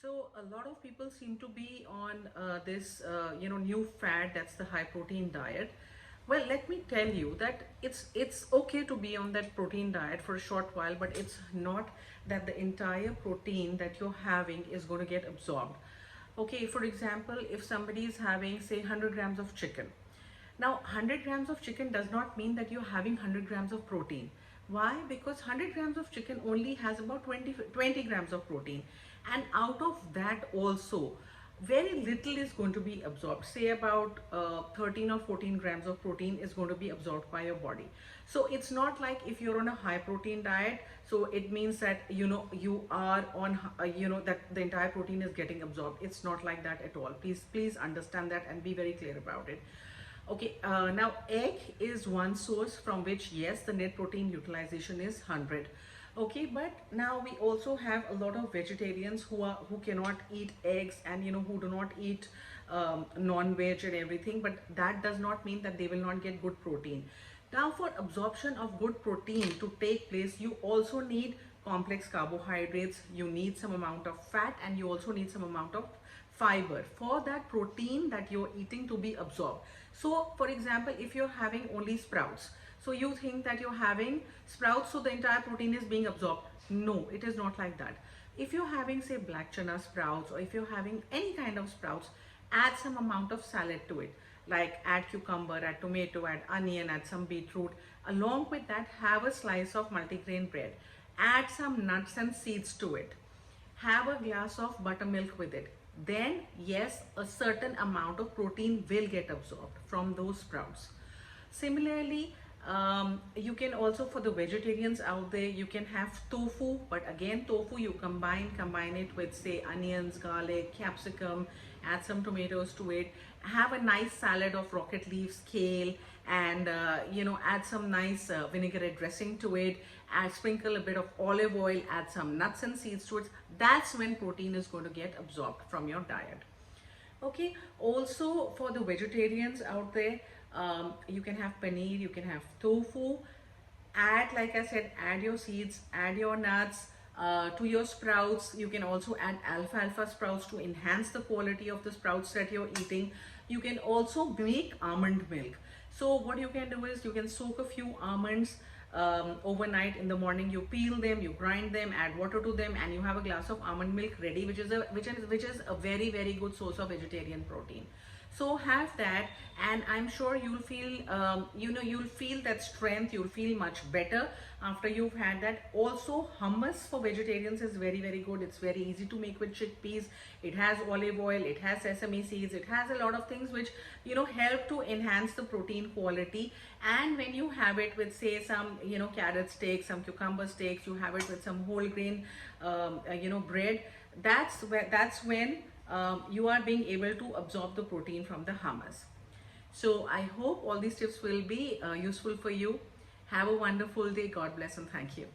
So a lot of people seem to be on this, new fad, that's the high protein diet. Well, let me tell you that it's okay to be on that protein diet for a short while, but it's not that the entire protein that you're having is going to get absorbed. Okay, for example, if somebody is having, say, 100 grams of chicken, now, 100 grams of chicken does not mean that you're having 100 grams of protein. Why? Because 100 grams of chicken only has about 20 grams of protein. And out of that also, very little is going to be absorbed. Say about 13 or 14 grams of protein is going to be absorbed by your body. So it's not like if you're on a high protein diet, so it means that, you are on, that the entire protein is getting absorbed. It's not like that at all. Please understand that and be very clear about it. Okay, now egg is one source from which, yes, the net protein utilization is 100. Okay, but now we also have a lot of vegetarians who cannot eat eggs, and who do not eat non-veg and everything, but that does not mean that they will not get good protein. Now, for absorption of good protein to take place, you also need complex carbohydrates, you need some amount of fat, and you also need some amount of fiber for that protein that you're eating to be absorbed. So for example, if you're having only sprouts, so you think that you're having sprouts so the entire protein is being absorbed. No, it is not like that. If you're having, say, black chana sprouts, or if you're having any kind of sprouts, add some amount of salad to it, like add cucumber, add tomato, add onion, add some beetroot. Along with that, have a slice of multigrain bread, add some nuts and seeds to it, have a glass of buttermilk with it. Then yes, a certain amount of protein will get absorbed from those sprouts. Similarly, you can also, for the vegetarians out there, you can have tofu, but again, tofu you combine it with, say, onions, garlic, capsicum, add some tomatoes to it, have a nice salad of rocket leaves, kale, and add some nice vinaigrette dressing to it, add, sprinkle a bit of olive oil, add some nuts and seeds to it. That's when protein is going to get absorbed from your diet. Okay, also for the vegetarians out there, you can have paneer, you can have tofu, add, like I said, add your seeds, add your nuts to your sprouts. You can also add alfalfa sprouts to enhance the quality of the sprouts that you're eating. You can also make almond milk. So what you can do is you can soak a few almonds overnight. In the morning you peel them, you grind them, add water to them, and you have a glass of almond milk ready, which is a very, very good source of vegetarian protein. So have that, and I'm sure you'll feel you'll feel that strength, you'll feel much better after you've had that. Also, hummus for vegetarians is very, very good. It's very easy to make with chickpeas. It has olive oil, it has sesame seeds, it has a lot of things which help to enhance the protein quality. And when you have it with, say, some carrot steaks, some cucumber steaks, you have it with some whole grain bread, that's when you are being able to absorb the protein from the hummus. So I hope all these tips will be useful for you. Have a wonderful day. God bless and thank you.